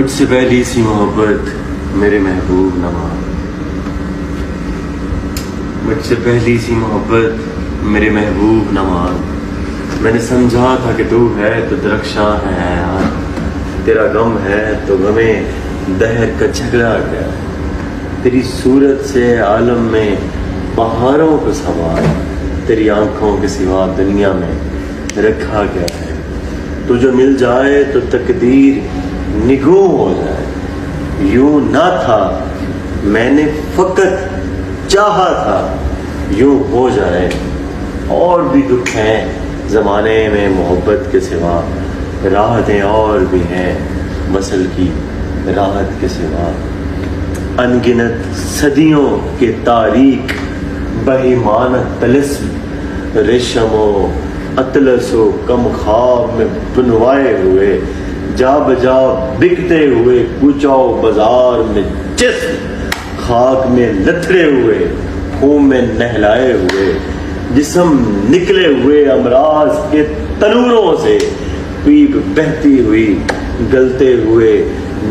مجھ سے پہلی سی محبت میرے محبوب نواز، مجھ سے پہلی سی محبت میرے محبوب نواز، میں نے سمجھا تھا کہ تو ہے تو درخشاں ہے یار، تیرا غم ہے تو غمیں دہر کا جھگڑا گیا، تیری صورت سے عالم میں بہاروں کو سوار، تیری آنکھوں کے سوا دنیا میں رکھا گیا ہے، تو جو مل جائے تو تقدیر نگوں ہو جائے، یوں نہ تھا میں نے فقط چاہا تھا یوں ہو جائے، اور بھی دکھ ہیں زمانے میں محبت کے سوا، راحتیں اور بھی ہیں وصل کی راحت کے سوا، ان گنت صدیوں کے تاریک بہیمانہ طلسم، ریشم و اطلس و کم خواب میں بنوائے ہوئے، جا بجا بکتے ہوئے کوچہ و بازار میں جسم، خاک میں لتھڑے ہوئے خون میں نہلائے ہوئے، جسم نکلے ہوئے امراض کے تنوروں سے، پیپ بہتی ہوئی گلتے ہوئے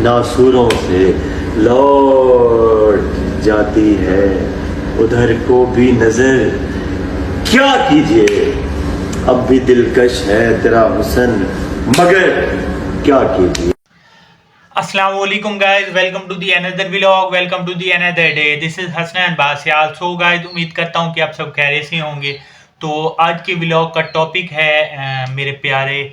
ناسوروں سے، لوٹ جاتی ہے ادھر کو بھی نظر، کیا کیجئے اب بھی دلکش ہے تیرا حسن مگر کیا کیجئے۔ السلام علیکم guys, welcome to the another vlog, welcome to the another day. This is Hasnain باسیال. So guys, امید کرتا ہوں کہ آپ سب خیریت سے ہوں گے. تو آج کے ولاگ کا ٹاپک ہے میرے پیارے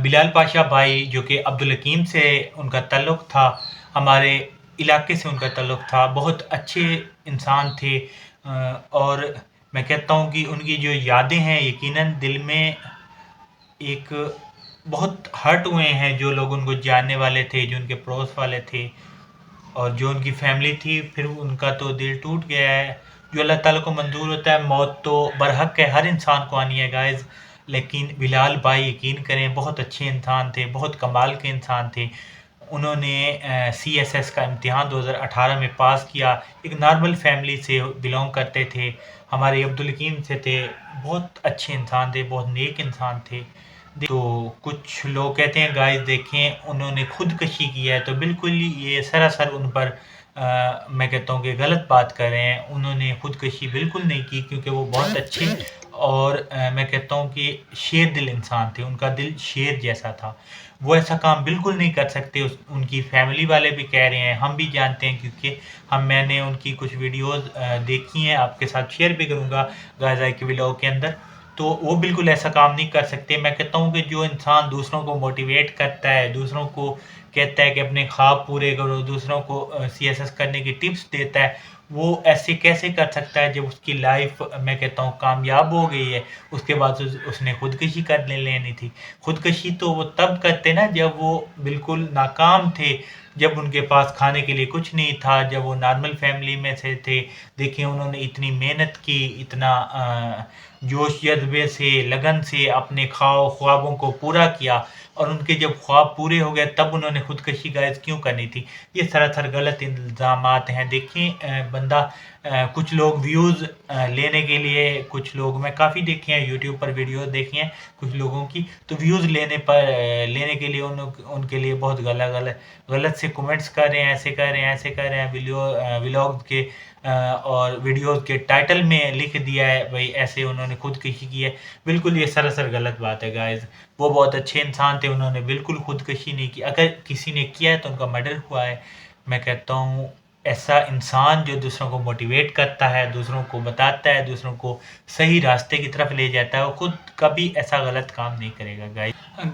بلال پاشا بھائی، جو کہ عبدالحکیم سے ان کا تعلق تھا، ہمارے علاقے سے ان کا تعلق تھا، بہت اچھے انسان تھے، اور میں کہتا ہوں کہ ان کی جو یادیں ہیں یقیناً دل میں ایک بہت ہرٹ ہوئے ہیں، جو لوگ ان کو جاننے والے تھے، جو ان کے پڑوس والے تھے، اور جو ان کی فیملی تھی، پھر ان کا تو دل ٹوٹ گیا ہے۔ جو اللہ تعالیٰ کو منظور ہوتا ہے، موت تو برحق ہے، ہر انسان کو آنی ہے گائز، لیکن بلال بھائی یقین کریں بہت اچھے انسان تھے، بہت کمال کے انسان تھے۔ انہوں نے CSS کا امتحان 2018 میں پاس کیا، ایک نارمل فیملی سے بلونگ کرتے تھے، ہمارے عبدالحکیم سے تھے، بہت اچھے انسان تھے، بہت نیک انسان تھے۔ تو کچھ لوگ کہتے ہیں گائز دیکھیں انہوں نے خودکشی کیا ہے، تو بالکل یہ سراسر ان پر میں کہتا ہوں کہ غلط بات کر رہے ہیں۔ انہوں نے خودکشی بالکل نہیں کی، کیونکہ وہ بہت اچھے اور میں کہتا ہوں کہ شیر دل انسان تھے، ان کا دل شیر جیسا تھا، وہ ایسا کام بالکل نہیں کر سکتے۔ ان کی فیملی والے بھی کہہ رہے ہیں، ہم بھی جانتے ہیں، کیونکہ میں نے ان کی کچھ ویڈیوز دیکھی ہیں، آپ کے ساتھ شیئر بھی کروں گا گائز آئی کے ولاگ کے اندر، تو وہ بالکل ایسا کام نہیں کر سکتے۔ میں کہتا ہوں کہ جو انسان دوسروں کو موٹیویٹ کرتا ہے، دوسروں کو کہتا ہے کہ اپنے خواب پورے کرو، دوسروں کو CSS کرنے کی ٹپس دیتا ہے، وہ ایسے کیسے کر سکتا ہے جب اس کی لائف میں کہتا ہوں کامیاب ہو گئی ہے، اس کے بعد اس نے خودکشی کر لینی تھی۔ خودکشی تو وہ تب کرتے نا جب وہ بالکل ناکام تھے، جب ان کے پاس کھانے کے لیے کچھ نہیں تھا، جب وہ نارمل فیملی میں سے تھے۔ دیکھیں انہوں نے اتنی محنت کی، اتنا جوش جذبے سے، لگن سے اپنے خوابوں کو پورا کیا، اور ان کے جب خواب پورے ہو گئے تب انہوں نے خودکشی گائز کیوں کرنی تھی؟ یہ سراسر غلط الزامات ہیں۔ دیکھیں بندہ کچھ لوگ ویوز لینے کے لیے، کچھ لوگ میں کافی دیکھے ہیں یوٹیوب پر ویڈیوز دیکھی ہیں کچھ لوگوں کی، تو ویوز لینے کے لیے ان کے لیے بہت غلط سے کومنٹس کر رہے ہیں، ایسے کر رہے ہیں، ایسے کر رہے ہیں، ولاگ کے اور ویڈیوز کے ٹائٹل میں لکھ دیا ہے بھائی ایسے انہوں نے خودکشی کی ہے۔ بالکل یہ سراسر غلط بات ہے گائز، وہ بہت اچھے انسان تھے، انہوں نے بالکل خودکشی نہیں کی۔ اگر کسی نے کیا ہے تو ان کا مرڈر ہوا ہے۔ میں کہتا ہوں ایسا انسان جو دوسروں کو موٹیویٹ کرتا ہے، دوسروں کو بتاتا ہے، دوسروں کو صحیح راستے کی طرف لے جاتا ہے، وہ خود کبھی ایسا غلط کام نہیں کرے گا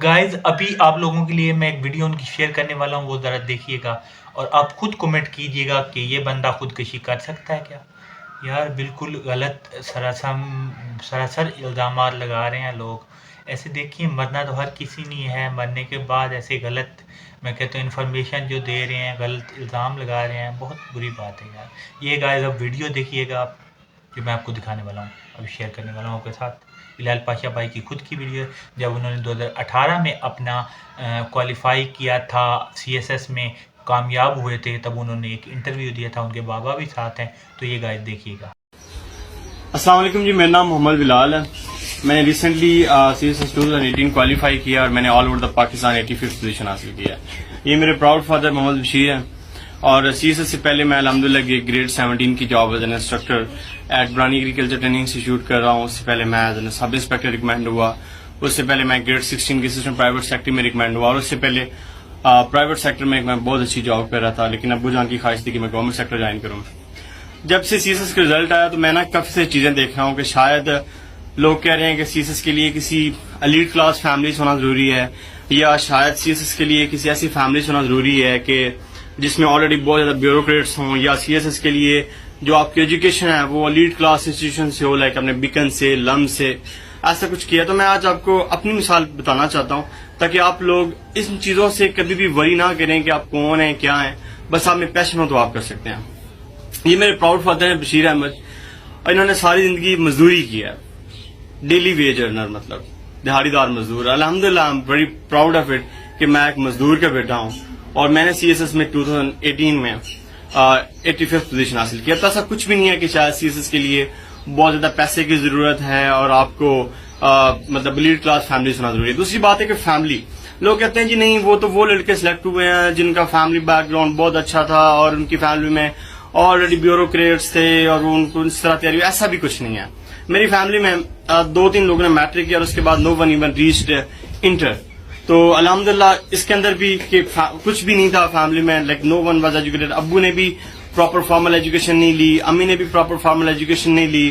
گائز۔ ابھی آپ لوگوں کے لیے میں ایک ویڈیو ان کی شیئر کرنے والا ہوں، وہ ذرا دیکھیے گا اور آپ خود کمنٹ کیجیے گا کہ یہ بندہ خودکشی کر سکتا ہے کیا؟ یار بالکل غلط سراسر الزامات لگا رہے ہیں لوگ۔ ایسے دیکھیے مرنا تو ہر کسی نہیں ہے، مرنے کے بعد ایسے غلط میں کہتا ہوں انفارمیشن جو دے رہے ہیں، غلط الزام لگا رہے ہیں، بہت بری بات ہے یار۔ یہ گائز اب ویڈیو دیکھیے گا آپ، جو میں آپ کو دکھانے والا ہوں، ابھی شیئر کرنے والا ہوں آپ کے ساتھ۔ بلال پاشا بھائی کی خود کی ویڈیو، جب انہوں نے 2018 میں اپنا کوالیفائی کیا تھا CSS میں، کامیاب ہوئے تھے، تب انہوں نے ایک انٹرویو دیا تھا، ان کے بابا بھی ساتھ ہیں، تو یہ گائز دیکھیے گا۔ السلام علیکم جی، میرا نام محمد بلال ہے۔ میں نے ریسنٹلی CSS 2018 کوالیفائی کیا اور میں نے all over the Pakistan 85th position حاصل کیا ہے۔ یہ میرے پراؤڈ فادر محمد بشیر ہیں. اور سی ایس ایس سے پہلے میں الحمدللہ گریڈ 17 کی job as an instructor at Barani agriculture training institute کر رہا ہوں. اس سے پہلے میں as an sub inspector recommend ہوا. اس سے پہلے میں گریڈ 16 کی اسسٹنٹ پرائیویٹ سیکٹری میں ریکمینڈ ہوا. اور اس سے پہلے پرائیویٹ سیکٹر میں بہت اچھی جاب کر رہا تھا, لیکن ابو جان کی خواہش تھی کہ میں گورنمنٹ سیکٹر جوائن کروں. جب سے سی ایس ایس کا رزلٹ آیا تو میں کافی ساری چیزیں دیکھ رہا ہوں کہ شاید لوگ کہہ رہے ہیں کہ سی ایس ایس کے لیے کسی ایلیٹ کلاس فیملی سے ہونا ضروری ہے, یا شاید سی ایس ایس کے لیے کسی ایسی فیملی سے ہونا ضروری ہے کہ جس میں آلریڈی بہت زیادہ بیوروکریٹس ہوں, یا سی ایس ایس کے لیے جو آپ کی ایجوکیشن ہے وہ ایلیٹ کلاس انسٹیٹیوشن سے ہو, لائک اپنے بیکن سے, لم سے, ایسا کچھ کیا. تو میں آج آپ کو اپنی مثال بتانا چاہتا ہوں تاکہ آپ لوگ ان چیزوں سے کبھی بھی وری نہ کریں کہ آپ کون ہیں, کیا ہیں. بس آپ میں پیشن ہو تو آپ کر سکتے ہیں. یہ میرے پراؤڈ فادر ہیں بشیر احمد, اور انہوں نے ساری زندگی مزدوری کی ہے, ڈیلی ویج ارنر, مطلب دہاڑی دار مزدور. الحمدللہ I am very proud of it کہ میں ایک مزدور کا بیٹا ہوں, اور میں نے سی ایس ایس میں 2018 میں 85th پوزیشن حاصل کیا. تو ایسا کچھ بھی نہیں ہے کہ شاید سی ایس ایس کے لیے بہت زیادہ پیسے کی ضرورت ہے اور آپ کو مطلب ایلیٹ کلاس فیملی سے ہونا ضروری ہے. دوسری بات ہے کہ فیملی, لوگ کہتے ہیں جی نہیں وہ لڑکے سلیکٹ ہوئے ہیں جن کا فیملی بیک گراؤنڈ بہت اچھا تھا اور ان کی فیملی میں آلریڈی بیوروکریٹس تھے اور وہ ان کو اس طرح تیاری. ایسا بھی کچھ نہیں ہے. میری فیملی میں 2-3 لوگوں نے میٹرک کیا اور اس کے بعد نو ون ایون ریچڈ انٹر. تو الحمدللہ اس کے اندر بھی کہ کچھ بھی نہیں تھا فیملی میں, like no one was educated. ابو نے بھی پراپر فارمل ایجوکیشن نہیں لی, امی نے بھی پراپر فارمل ایجوکیشن نہیں لی.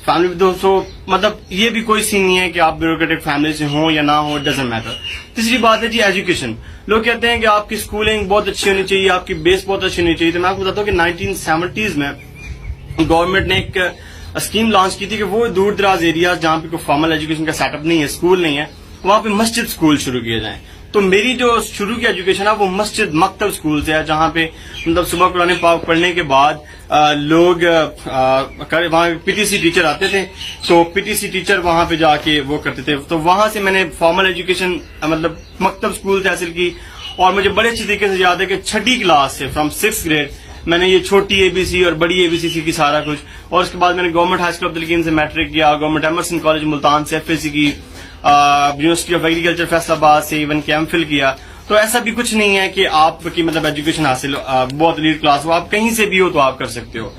فیملی میں دوستوں مطلب یہ بھی کوئی سین نہیں ہے کہ آپ بیوروکریٹک فیملی سے ہوں یا نہ ہوں, اٹ ڈزنٹ میٹر. تیسری بات ہے جی ایجوکیشن. لوگ کہتے ہیں کہ آپ کی اسکولنگ بہت اچھی ہونی چاہیے, آپ کی بیس بہت اچھی ہونی چاہیے. تو میں آپ کو بتاتا ہوں کہ 1970s میں گورنمنٹ نے ایک اسکیم لانچ کی تھی کہ وہ دور دراز ایریاز جہاں پہ کوئی فارمل ایجوکیشن کا سیٹ اپ نہیں ہے, اسکول نہیں ہے, وہاں پہ مسجد اسکول شروع کیے جائیں. تو میری جو شروع کی ایجوکیشن ہے وہ مسجد مکتب اسکول سے ہے, جہاں پہ مطلب صبح قرآن پاک پڑھنے کے بعد لوگ وہاں پی ٹی سی ٹیچر آتے تھے, تو پی ٹی سی ٹیچر وہاں پہ جا کے وہ کرتے تھے. تو وہاں سے میں نے فارمل ایجوکیشن مطلب مکتب اسکول سے حاصل کی. اور مجھے بڑے اچھی طریقے سے یاد ہے کہ 6ٹھی کلاس سے فرام 6th گریڈ میں نے یہ چھوٹی اے بی سی اور بڑی اے بی سی سیکھی سارا کچھ. اور اس کے بعد میں نے گورنمنٹ ہائی اسکول عبدالحکیم سے میٹرک کیا, گورنمنٹ ایمرسن کالج ملتان سے ایف اے سی کی, یونیورسٹی آف ایگریکلچر فیصل آباد سے ایون کے ایم فل کیا. تو ایسا بھی کچھ نہیں ہے کہ آپ کی مطلب ایجوکیشن حاصل بہت ایلیٹ کلاس ہو, آپ کہیں سے بھی ہو تو آپ کر سکتے ہو.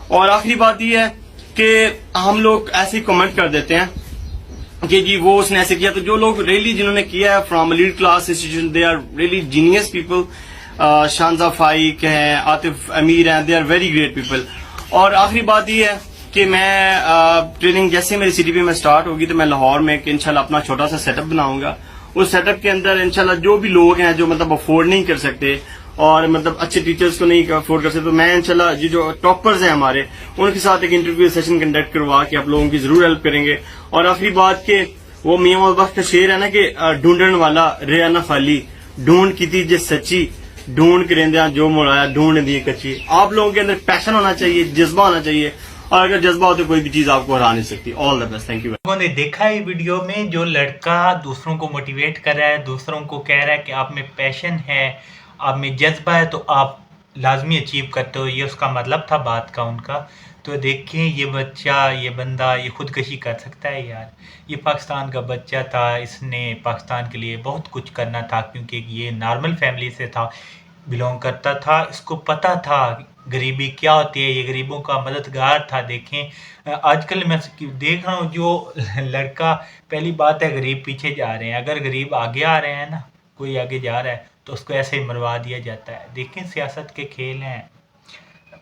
اور آخری بات یہ ہے کہ ہم لوگ ایسے ہی کمنٹ کر دیتے ہیں کہ جی وہ اس نے ایسے کیا. تو جو لوگ ریئلی جنہوں نے کیا ہے from elite class institution, they are really genius people. Shanza Faiq ہیں, عاطف امیر ہیں, they are very great people. اور آخری بات یہ ہے کہ میں ٹریننگ جیسے میری سی ٹی پی میں سٹارٹ ہوگی تو میں لاہور میں انشاءاللہ اپنا چھوٹا سا سیٹ اپ بناؤں گا. اس سیٹ اپ کے اندر انشاءاللہ جو بھی لوگ ہیں جو مطلب افورڈ نہیں کر سکتے اور مطلب اچھے ٹیچرز کو نہیں افورڈ کر سکتے, تو میں انشاءاللہ یہ جو ٹاپرز ہیں ہمارے ان کے ساتھ ایک انٹرویو سیشن کنڈکٹ کروا کے آپ لوگوں کی ضرور ہیلپ کریں گے. اور آخری بات کہ وہ میاں محمد بخش کا شعر ہے نا کہ ڈھونڈن والا رہا نہ خالی, ڈھونڈ کی تھی جس سچی, ڈھونڈ کے رہندیاں جو مڑایا ڈھونڈ دی کچی. آپ لوگوں کے اندر پیشن ہونا چاہیے, جذبہ ہونا چاہیے, اور اگر جذبہ ہو تو کوئی بھی چیز آپ کو ہرا نہیں سکتی. آل دا بیسٹ, تھینک یو. لوگوں نے دیکھا ہے ویڈیو میں جو لڑکا دوسروں کو موٹیویٹ کر رہا ہے, دوسروں کو کہہ رہا ہے کہ آپ میں پیشن ہے, آپ میں جذبہ ہے تو آپ لازمی اچیو کرتے ہو, یہ اس کا مطلب تھا بات کا ان کا. تو دیکھیں یہ بچہ, یہ بندہ یہ خودکشی کر سکتا ہے یار. یہ پاکستان کا بچہ تھا, اس نے پاکستان کے لیے بہت کچھ کرنا تھا کیونکہ یہ نارمل فیملی سے تھا, بلونگ کرتا تھا, اس کو پتہ تھا غریبی کیا ہوتی ہے, یہ غریبوں کا مددگار تھا. دیکھیں آج کل میں دیکھ رہا ہوں جو لڑکا, پہلی بات ہے غریب پیچھے جا رہے ہیں, اگر غریب آگے آ رہے ہیں نا, کوئی آگے جا رہا ہے تو اس کو ایسے ہی مروا دیا جاتا ہے. دیکھیں سیاست کے کھیل ہیں.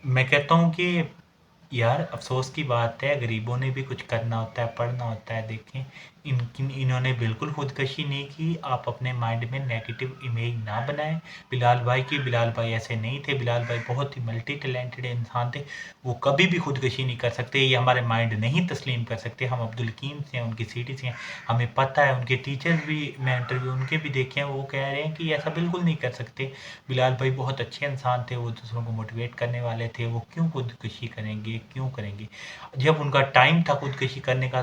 میں کہتا ہوں کہ یار افسوس کی بات ہے, غریبوں نے بھی کچھ کرنا ہوتا ہے, پڑھنا ہوتا ہے. دیکھیں انہوں نے بالکل خودکشی نہیں کی. آپ اپنے مائنڈ میں نیگیٹو امیج نہ بنائیں بلال بھائی کی. بلال بھائی ایسے نہیں تھے, بلال بھائی بہت ہی ملٹی ٹیلنٹڈ انسان تھے, وہ کبھی بھی خودکشی نہیں کر سکتے. یہ ہمارے مائنڈ نہیں تسلیم کر سکتے. ہم عبدالحکیم سے ہیں, ان کی سٹی سے ہیں, ہمیں پتہ ہے. ان کے ٹیچرز بھی, میں انٹرویو ان کے بھی دیکھے ہیں, وہ کہہ رہے ہیں کہ ایسا بالکل نہیں کر سکتے. بلال بھائی بہت اچھے انسان تھے, وہ دوسروں کو موٹیویٹ کرنے والے تھے. وہ کیوں خودکشی کریں گے, کیوں کریں گے؟ جب ان کا ٹائم تھا خودکشی کرنے کا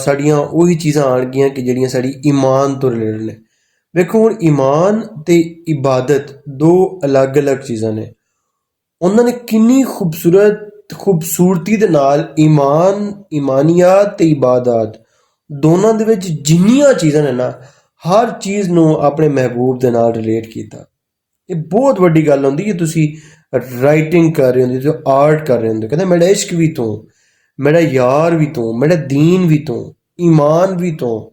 ਸਾਡੀਆਂ ਉਹੀ ਚੀਜ਼ਾਂ ਆਣਗੀਆਂ ਕਿ ਜਿਹੜੀਆਂ ਸਾਡੀ ਈਮਾਨ ਤੋਂ ਰਿਲੇਟਡ ਨੇ। ਵੇਖੋ ਹੁਣ ਈਮਾਨ ਤੇ ਇਬਾਦਤ ਦੋ ਅਲੱਗ-ਅਲੱਗ ਚੀਜ਼ਾਂ ਨੇ। ਉਹਨਾਂ ਨੇ ਕਿੰਨੀ ਖੂਬਸੂਰਤੀ ਦੇ ਨਾਲ ਈਮਾਨ, ਈਮਾਨੀਆਤ ਤੇ ਇਬਾਦਤ ਦੋਨਾਂ ਦੇ ਵਿੱਚ ਜਿੰਨੀਆਂ ਚੀਜ਼ਾਂ ਨੇ ਨਾ, ਹਰ ਚੀਜ਼ ਨੂੰ ਆਪਣੇ ਮਹਿਬੂਬ ਦੇ ਨਾਲ ਰਿਲੇਟ ਕੀਤਾ। ਇਹ ਬਹੁਤ ਵੱਡੀ ਗੱਲ ਹੁੰਦੀ ਕਿ ਤੁਸੀਂ ਰਾਈਟਿੰਗ ਕਰ ਰਹੇ ਹੁੰਦੇ, ਤੁਸੀਂ ਆਰਟ ਕਰ ਰਹੇ ਹੁੰਦੇ, ਕਹਿੰਦੇ ਮੇਰਾ ਇਸ਼ਕ ਵੀ ਤੂੰ, ਮੇਰਾ ਯਾਰ ਵੀ ਤੂੰ, ਮੇਰਾ ਦੀਨ ਵੀ ਤੂੰ, ਈਮਾਨ ਵੀ ਤੂੰ,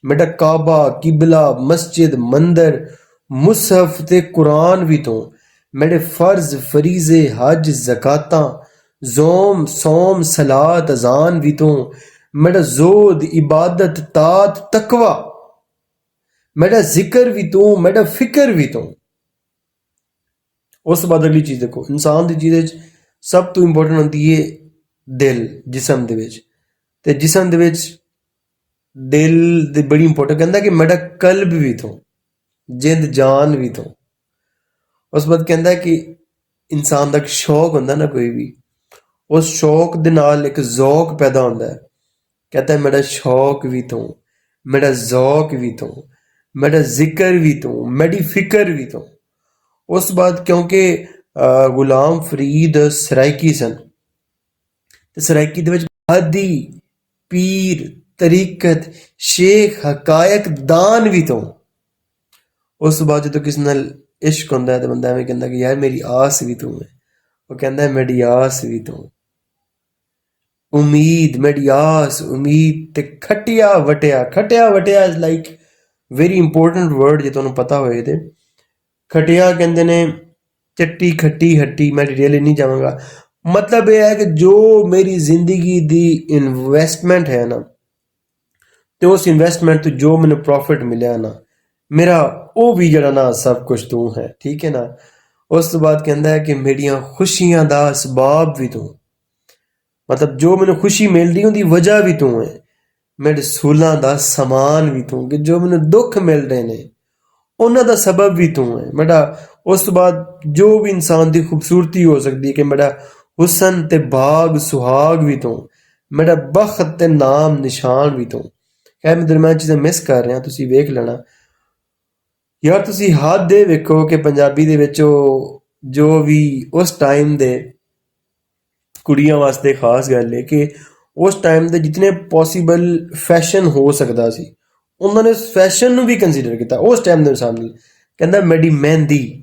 ਮੇਰਾ ਕਾਬਾ, ਕਿਬਲਾ, ਮਸਜਿਦ, ਮੰਦਰ, ਮੁਸਹਫ ਤੇ ਕੁਰਾਨ ਵੀ ਤੂੰ, ਮੇਰੇ ਫਰਜ਼, ਫਰੀਜ਼ੇ, ਹਜ, ਜ਼ਕਾਤਾਂ, ਜ਼ੋਮ, ਸੌਮ, ਸਲਾਤ, ਅਜ਼ਾਨ ਵੀ ਤੂੰ, ਮੇਰਾ ਜ਼ੋਦ, ਇਬਾਦਤ, ਤਾਤ, ਤਕਵਾ, ਮੇਰਾ ਜ਼ਿਕਰ ਵੀ ਤੂੰ, ਮੇਰਾ ਫਿਕਰ ਵੀ ਤੂੰ। ਉਸ ਤੋਂ ਬਾਅਦ ਅਗਲੀ ਚੀਜ਼ ਦੇਖੋ, ਇਨਸਾਨ ਦੀ ਚੀਜ਼ ਵਿੱਚ ਸਭ ਤੋਂ ਇੰਪੋਰਟੈਂਟ ਹੁੰਦੀ ਹੈ ਦਿਲ, ਜਿਸਮ ਦੇ ਵਿੱਚ। ਤੇ ਜਿਸਮ ਦੇ ਵਿੱਚ ਦਿਲ ਦੀ ਬੜੀ ਇੰਪੋਰਟੈਂਟ, ਕਹਿੰਦਾ ਕਿ ਮੇਰਾ ਕਲਬ ਵੀ ਤੂੰ, ਜਿੰਦ ਜਾਨ ਵੀ ਤੂੰ। ਉਸ ਤੋਂ ਬਾਅਦ ਕਹਿੰਦਾ ਕਿ ਇਨਸਾਨ ਦਾ ਇੱਕ ਸ਼ੌਕ ਹੁੰਦਾ ਨਾ ਕੋਈ ਵੀ, ਉਸ ਸ਼ੌਕ ਦੇ ਨਾਲ ਇੱਕ ਜ਼ੌਕ ਪੈਦਾ ਹੁੰਦਾ ਹੈ। ਕਹਿੰਦਾ ਮੇਰਾ ਸ਼ੌਕ ਵੀ ਤੂੰ, ਮੇਰਾ ਜ਼ੌਕ ਵੀ ਤੂੰ, ਮੇਰਾ ਜ਼ਿਕਰ ਵੀ ਤੂੰ, ਮੇਰੀ ਫਿਕਰ ਵੀ ਤੂੰ। ਉਸ ਤੋਂ ਬਾਅਦ ਕਿਉਂਕਿ ਗੁਲਾਮ ਫਰੀਦ ਸਰਾਇਕੀ ਸਨ, ਤੇ ਸਰਾਇਕੀ ਦੇ ਵਿੱਚ ਹਾਦੀ, ਪੀਰ, ਤਰੀਕਤ, ਸ਼ੇਖ, ਹਕਾਇਕ, ਦਾਨ ਵੀ ਤੂੰ। ਉਸ ਤੋਂ ਬਾਅਦ ਜਦੋਂ ਕਿਸੇ ਨਾਲ ਇਸ਼ਕ ਹੁੰਦਾ ਹੈ ਤਾਂ ਬੰਦਾ ਐਵੇਂ ਕਹਿੰਦਾ ਕਿ ਯਾਰ ਮੇਰੀ ਆਸ ਵੀ ਤੂੰ ਹੈ, ਉਹ ਕਹਿੰਦਾ ਮੇਰੀ ਆਸ ਵੀ ਤੂੰ। ਉਮੀਦ, ਮੇਰੀ ਆਸ, ਉਮੀਦ ਤੇ ਖਟਿਆ ਵਟਿਆ। ਖਟਿਆ ਵਟਿਆ is like very important word, ਜੇ ਤੁਹਾਨੂੰ ਪਤਾ ਹੋਏ ਤੇ। ਖਟਿਆ ਕਹਿੰਦੇ ਨੇ ਚੱਟੀ, ਖੱਟੀ, ਹੱਟੀ, ਮੈਂ ਡਿਟੇਲ ਨਹੀਂ ਜਾਵਾਂਗਾ। ਮਤਲਬ ਇਹ ਹੈ ਕਿ ਜੋ ਮੇਰੀ ਜ਼ਿੰਦਗੀ ਦੀ ਇਨਵੈਸਟਮੈਂਟ ਹੈ ਨਾ, ਤੇ ਉਸ ਇਨਵੈਸਟਮੈਂਟ ਤੋਂ ਜੋ ਮੈਨੂੰ ਪ੍ਰੋਫਿਟ ਮਿਲਿਆ ਨਾ, ਮੇਰਾ ਉਹ ਵੀ ਜਿਹੜਾ ਨਾ ਸਭ ਕੁਝ ਤੂੰ ਹੈ, ਠੀਕ ਹੈ ਨਾ। ਉਸ ਤੋਂ ਬਾਅਦ ਕਹਿੰਦਾ ਹੈ ਕਿ ਮੇਰੀਆਂ ਖੁਸ਼ੀਆਂ ਦਾ ਅਸਬਾਬ ਵੀ ਤੂੰ, ਮਤਲਬ ਜੋ ਮੈਨੂੰ ਖੁਸ਼ੀ ਮਿਲਦੀ ਉਹਦੀ ਵਜ੍ਹਾ ਵੀ ਤੂੰ ਹੈ। ਮੇਰੇ ਸੂਲਾਂ ਦਾ ਸਮਾਨ ਵੀ ਤੂੰ, ਕਿ ਜੋ ਮੈਨੂੰ ਦੁੱਖ ਮਿਲ ਰਹੇ ਨੇ ਉਹਨਾਂ ਦਾ ਸਬਬ ਵੀ ਤੂੰ ਹੈ ਮੇਰਾ। ਉਸ ਤੋਂ ਬਾਅਦ ਜੋ ਵੀ ਇਨਸਾਨ ਦੀ ਖੂਬਸੂਰਤੀ ਹੋ ਸਕਦੀ ਹੈ, ਕਿ ਮੇਰਾ ਹੁਸਨ ਤੇ ਬਾਗ ਸੁਹਾਗ ਵੀ ਤੂੰ, ਮੇਰਾ ਬਖਤ ਤੇ ਨਾਮ ਨਿਸ਼ਾਨ ਵੀ ਤੂੰ। ਖੈਰ ਮੈਂ ਦਰਮਿਆਨ ਚੀਜ਼ਾਂ ਮਿਸ ਕਰ ਰਿਹਾ, ਤੁਸੀਂ ਵੇਖ ਲੈਣਾ ਯਾਰ। ਤੁਸੀਂ ਹੱਦ ਦੇ ਵੇਖੋ ਕਿ ਪੰਜਾਬੀ ਦੇ ਵਿੱਚ ਉਹ ਜੋ ਵੀ ਉਸ ਟਾਈਮ ਦੇ ਕੁੜੀਆਂ ਵਾਸਤੇ ਖਾਸ ਗੱਲ ਹੈ ਕਿ ਉਸ ਟਾਈਮ ਦੇ ਜਿਤਨੇ ਪੋਸੀਬਲ ਫੈਸ਼ਨ ਹੋ ਸਕਦਾ ਸੀ, ਉਹਨਾਂ ਨੇ ਉਸ ਫੈਸ਼ਨ ਨੂੰ ਵੀ ਕੰਸੀਡਰ ਕੀਤਾ ਉਸ ਟਾਈਮ ਦੇ ਸਾਹਮਣੇ। ਕਹਿੰਦਾ ਮੇਰੀ ਮਹਿੰਦੀ,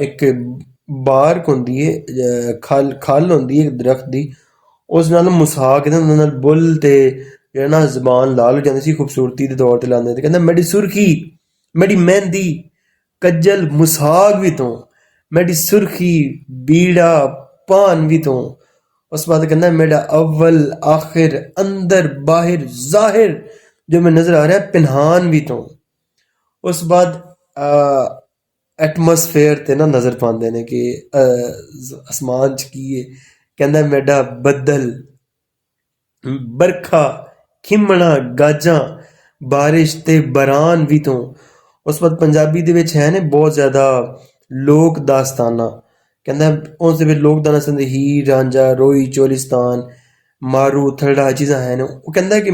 ਇੱਕ ਬਾਰਕ ਹੁੰਦੀ ਹੈ, ਖਲ ਹੁੰਦੀ ਹੈ ਦਰਖਤ ਦੀ, ਉਸ ਨਾਲ ਮੁਸਾਗ ਕਹਿੰਦੇ ਉਹਨਾਂ ਨਾਲ ਬੁੱਲ ਤੇ ਜਿਹੜਾ ਨਾ ਜ਼ਬਾਨ ਲਾਲ ਹੋ ਜਾਂਦੀ ਸੀ, ਖੂਬਸੂਰਤੀ ਦੇ ਤੌਰ ਤੇ ਲਾਉਂਦੇ ਤੇ। ਕਹਿੰਦਾ ਮੇਰੀ ਸੁਰਖੀ, ਮੇਰੀ ਮਹਿੰਦੀ, ਕੱਜਲ, ਮੁਸਾਗ ਵੀ ਤੂੰ, ਮੇਰੀ ਸੁਰਖੀ, ਬੀੜਾ, ਪਾਨ ਵੀ ਤੂੰ। ਉਸ ਤੋਂ ਬਾਅਦ ਕਹਿੰਦਾ ਮੇਰਾ ਅਵਲ ਆਖਿਰ, ਅੰਦਰ ਬਾਹਰ ਜ਼ਾਹਿਰ, ਜੋ ਮੈਂ ਨਜ਼ਰ ਆ ਰਿਹਾ ਪਿਨਹਾਨ ਵੀ ਤੂੰ। ਉਸ ਤੋਂ ਬਾਅਦ ਐਟਮੋਸਫੇਅਰ ਤੇ ਨਾ ਨਜ਼ਰ ਪਾਉਂਦੇ ਨੇ ਕਿ ਅਸਮਾਨ 'ਚ ਕੀ ਹੈ। ਕਹਿੰਦਾ ਮੇਰਾ ਬੱਦਲ, ਬਰਖਾ, ਖਿਮਣਾ, ਗਾਜਾਂ, ਬਾਰਿਸ਼ ਤੇ ਬਰਾਨ ਵੀ ਤੂੰ। ਉਸ ਤੋਂ ਬਾਅਦ ਪੰਜਾਬੀ ਦੇ ਵਿੱਚ ਹੈ ਨੇ ਬਹੁਤ ਜ਼ਿਆਦਾ ਲੋਕ ਦਾਸਤਾਨਾਂ। ਕਹਿੰਦਾ ਉਸ ਦੇ ਵਿੱਚ ਲੋਕ ਦਾਸਤਾਨ ਦੇ ਹੀਰ ਰਾਂਝਾ, ਰੋਈ, ਚੋਲਿਸਤਾਨ, ਮਾਰੂ, ਥੜਾ ਚੀਜ਼ਾਂ ਹਨ। ਉਹ ਕਹਿੰਦਾ ਕਿ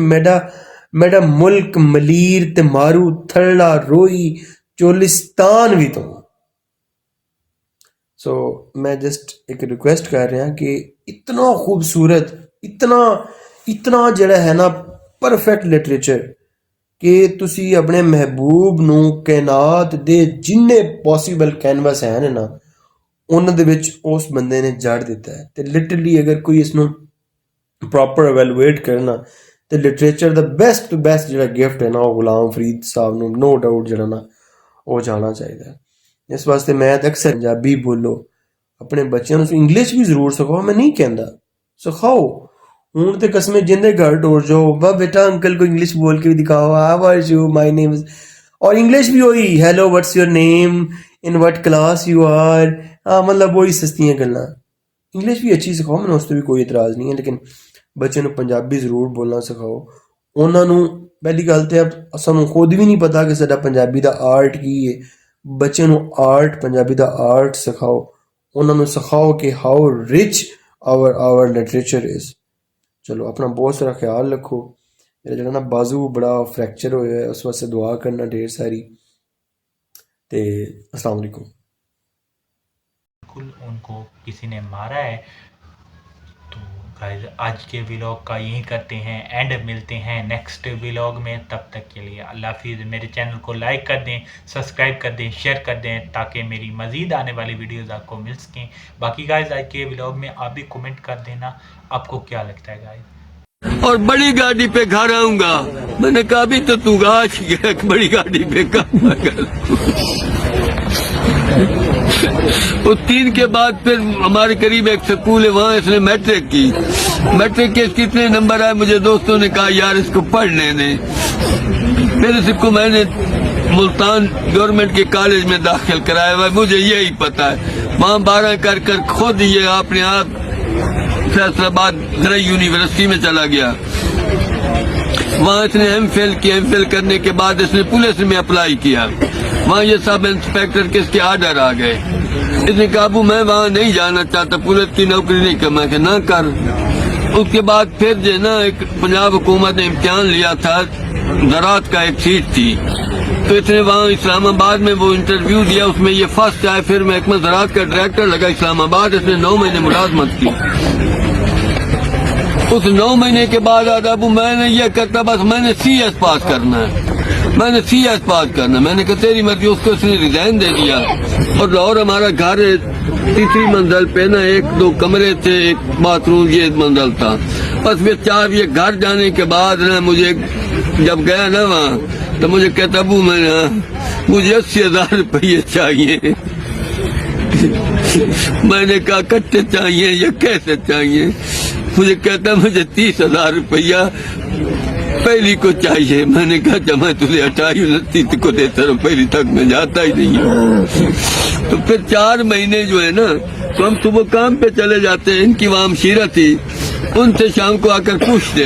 ਮੇਰਾ ਮੁਲਕ ਮਲੀਰ ਤੇ ਮਾਰੂ, ਥੜਾ, ਰੋਈ, ਚੋਲਿਸਤਾਨ ਵੀ ਤੂੰ। ਸੋ ਮੈਂ ਜਸਟ ਇੱਕ ਰਿਕੁਐਸਟ ਕਰ ਰਿਹਾ ਕਿ ਇਤਨਾ ਖੂਬਸੂਰਤ, ਇਤਨਾ ਜਿਹੜਾ ਹੈ ਨਾ ਪਰਫੈਕਟ ਲਿਟਰੇਚਰ, ਕਿ ਤੁਸੀਂ ਆਪਣੇ ਮਹਿਬੂਬ ਨੂੰ ਕਾਇਨਾਤ ਦੇ ਜਿੰਨੇ ਪੋਸੀਬਲ ਕੈਨਵਸ ਹਨ ਨਾ, ਉਹਨਾਂ ਦੇ ਵਿੱਚ ਉਸ ਬੰਦੇ ਨੇ ਜੜ ਦਿੱਤਾ ਹੈ। ਤੇ ਲਿਟਰਲੀ ਅਗਰ ਕੋਈ ਇਸ ਨੂੰ ਪ੍ਰੋਪਰ ਐਵੈਲੂਏਟ ਕਰਨਾ ਤੇ ਲਿਟਰੇਚਰ ਦਾ ਬੈਸਟ ਟੂ ਬੈਸਟ ਜਿਹੜਾ ਗਿਫਟ ਹੈ ਨਾ ਉਹ ਗੁਲਾਮ ਫਰੀਦ ਸਾਹਿਬ ਨੂੰ ਨੋ ਡਾਊਟ ਜਿਹੜਾ ਨਾ ਉਹ ਜਾਣਾ ਚਾਹੀਦਾ ਹੈ। ਇਸ ਵਾਸਤੇ ਮੈਂ ਤਾਂ ਅਕਸਰ ਪੰਜਾਬੀ ਬੋਲੋ, ਆਪਣੇ ਬੱਚਿਆਂ ਨੂੰ ਇੰਗਲਿਸ਼ ਵੀ ਜ਼ਰੂਰ ਸਿਖਾਓ, ਮੈਂ ਨਹੀਂ ਕਹਿੰਦਾ ਸਿਖਾਓ। ਹੁਣ ਤੇ ਕਸਮੇ ਜਿੰਦੇ ਘਰ ਟੋਰ ਜਾਓ ਬਾ ਬੇਟਾ ਅੰਕਲ کو انگلش بول کے بھی دکھاؤ how are you my name is, اور انگلش بھی وہی hello what's your name in what class you are, ہاں مطلب وہی سستیاں گلاں۔ انگلش بھی اچھی سکھاؤ، میں اس پہ بھی کوئی اعتراض نہیں ہے، لیکن بچے نو پنجابی ضرور بولنا سکھاؤ۔ انہوں نے پہلی گل تو اب سانوں خود بھی نہیں پتا کہ ساڈا پنجابی دا آرٹ کی ہے، بچے نو آرٹ پنجابی دا آرٹ سکھاؤ، انہوں نے سکھاؤ کہ how rich our literature is. چلو اپنا بہت سارا خیال رکھو، میرا جڑا نا بازو بڑا فریکچر ہویا ہے، اس واسطے دعا کرنا ڈھیر ساری، تے السلام علیکم۔ بالکل ان کو کسی نے مارا ہے۔ تو گائز آج کے ولاگ کا یہی کرتے ہیں اینڈ، ملتے ہیں نیکسٹ ولاگ میں، تب تک کے لیے اللہ حافظ۔ میرے چینل کو لائک کر دیں، سبسکرائب کر دیں، شیئر کر دیں تاکہ میری مزید آنے والی ویڈیوز آپ کو مل سکیں۔ باقی گائز آج کے ولاگ میں آپ بھی کومنٹ کر دینا آپ کو کیا لگتا ہے گائز۔ اور بڑی گاڑی پہ گھر آؤں گا، میں نے کہا بھی تو گاش گیا بڑی گاڑی پہ کام کر۔ اس 3 کے بعد پھر ہمارے قریب ایک سکول ہے، وہاں اس نے میٹرک کی، میٹرک کے کتنے نمبر آئے مجھے دوستوں نے کہا یار اس کو پڑھنے دیں، پھر اس کو میں نے ملتان گورنمنٹ کے کالج میں داخل کرایا ہوا، مجھے یہی پتا ہے وہاں 12 کر خود یہ اپنے آپ فیصل آباد زرعی یونیورسٹی میں چلا گیا، وہاں اس نے ایم فل کیا، ایم فل کرنے کے بعد اس نے پولیس میں اپلائی کیا، وہاں یہ سب انسپیکٹر کس کے آرڈر آ گئے، اس نے کہا ابو میں وہاں نہیں جانا چاہتا، پولیس کی نوکری نہیں کرنا، کہ نہ کر۔ اس کے بعد پھر جو نا ایک پنجاب حکومت نے امتحان لیا تھا، زراعت کا ایک سیٹ تھی، تو اس نے وہاں اسلام آباد میں وہ انٹرویو دیا، اس میں یہ فرسٹ آئے، پھر محکمہ زراعت کا ڈائریکٹر لگا اسلام آباد، اس نے 9 مہینے ملازمت کی۔ اس 9 مہینے کے بعد ابو میں نے یہ کرتا بس میں نے سی ایس پاس کرنا ہے، میں نے سی ایس پاس کرنا، میں نے کہا تیری مرضی، اس کو اس نے ریزائن دے دیا۔ اور لاہور ہمارا گھر ہے 3 منزل پہ نا، 1-2 کمرے تھے، ایک باتھ روم، یہ منزل تھا، بس پھر 4 یہ گھر جانے کے بعد نا مجھے جب گیا نا وہاں تو مجھے کہتا ابو مجھے 80,000 روپیے چاہیے، میں نے کہا کٹے چاہیے یا کیسے چاہیے، مجھے کہتا مجھے 30,000 روپیہ پہلی کو چاہیے، میں نے کہا جب میں تجھے 28-29 کو دیتا ہوں، پہلی تک میں جاتا ہی نہیں ہوں۔ تو پھر 4 مہینے جو ہے نا تو ہم صبح کام پہ چلے جاتے ہیں، ان کی وہاں ہمشیرہ تھی، ان سے شام کو آ کر پوچھتے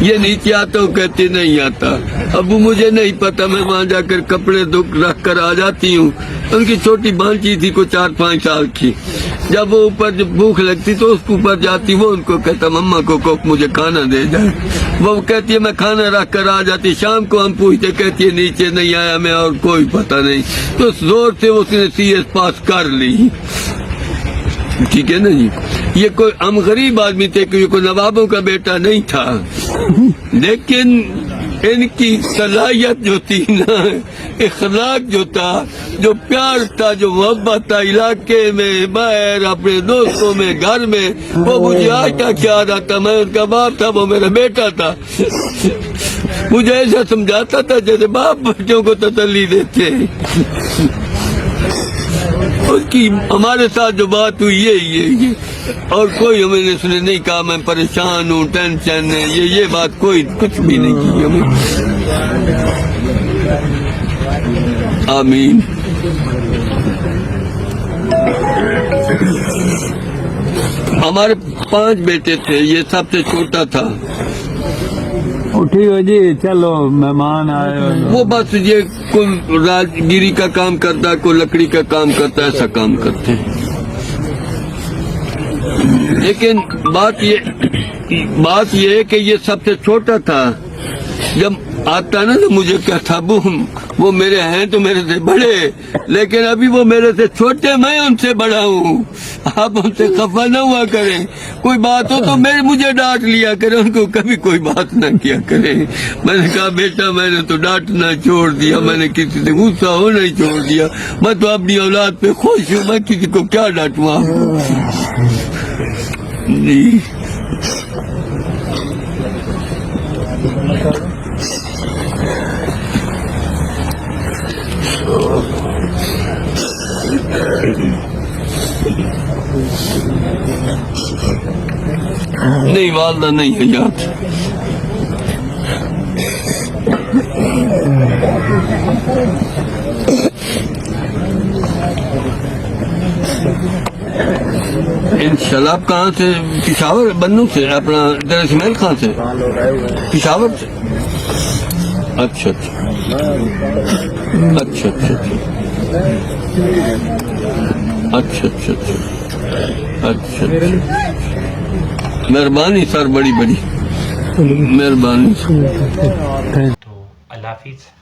یہ نیچے آتا ہوں، کہتی نہیں آتا، ابو مجھے نہیں پتا، میں وہاں جا کر کپڑے رکھ کر آ جاتی ہوں۔ ان کی چھوٹی بانچی تھی کو 4-5 سال کی، جب وہ اوپر جب بھوک لگتی تو اس کے اوپر جاتی، وہ ان کو کہتا مما کو مجھے کھانا دے جائے، وہ کہتی ہے میں کھانا رکھ کر آ جاتی، شام کو ہم پوچھتے کہتی ہے نیچے نہیں آیا میں، اور کوئی پتہ نہیں، تو زور سے اس نے سی ایس پاس کر لی، ٹھیک ہے نا جی۔ یہ کوئی ہم غریب آدمی تھے، کوئی نوابوں کا بیٹا نہیں تھا، لیکن ان کی صلاحیت جو تھی نا، اخلاق جو تھا، جو پیار تھا، جو محبت تھا، علاقے میں باہر اپنے دوستوں میں گھر میں، وہ مجھے آج تک یاد آتا، میں ان کا باپ تھا، وہ میرا بیٹا تھا، مجھے ایسا سمجھاتا تھا جیسے باپ بچوں کو تسلی دیتے ہیں۔ اس کی ہمارے ساتھ جو بات ہوئی یہ اور کوئی ہمیں نے سنے نہیں کہا میں پریشان ہوں، ٹینشن ہے، یہ بات کوئی کچھ بھی نہیں کی ہمیں۔ آمین۔ ہمارے 5 بیٹے تھے، یہ سب سے چھوٹا تھا۔ ٹھیک ہے جی، چلو مہمان آئے، وہ بس یہ کوئی راجگیری کا کام کرتا ہے، کوئی لکڑی کا کام کرتا ہے، ایسا کام کرتے ہیں۔ لیکن بات یہ ہے کہ یہ سب سے چھوٹا تھا، جب آتا نا تو مجھے کہتا وہ میرے ہیں تو میرے سے بڑے، لیکن ابھی وہ میرے سے چھوٹے، میں ان سے بڑا ہوں، آپ ان سے خفا نہ ہوا کریں، کوئی بات ہو تو مجھے ڈانٹ لیا کریں، ان کو کبھی کوئی بات نہ کیا کریں۔ میں نے کہا بیٹا میں نے تو ڈانٹنا چھوڑ دیا، میں نے کسی سے غصہ ہونا ہی چھوڑ دیا، میں تو اپنی اولاد پہ خوش ہوں، میں کسی کو کیا ڈانٹوں آپ کو۔ جی نہیں والدہ نہیں ہے یاد. انشاءاللہ. آپ کہاں سے؟ پشاور بنو سے. اپنا در اسماعیل کہاں سے؟ پشاور سے. اچھا اچھا اچھا اچھا اچھا اچھا اچھا. مہربانی سر, بڑی بڑی مہربانی. تو اللہ حافظ.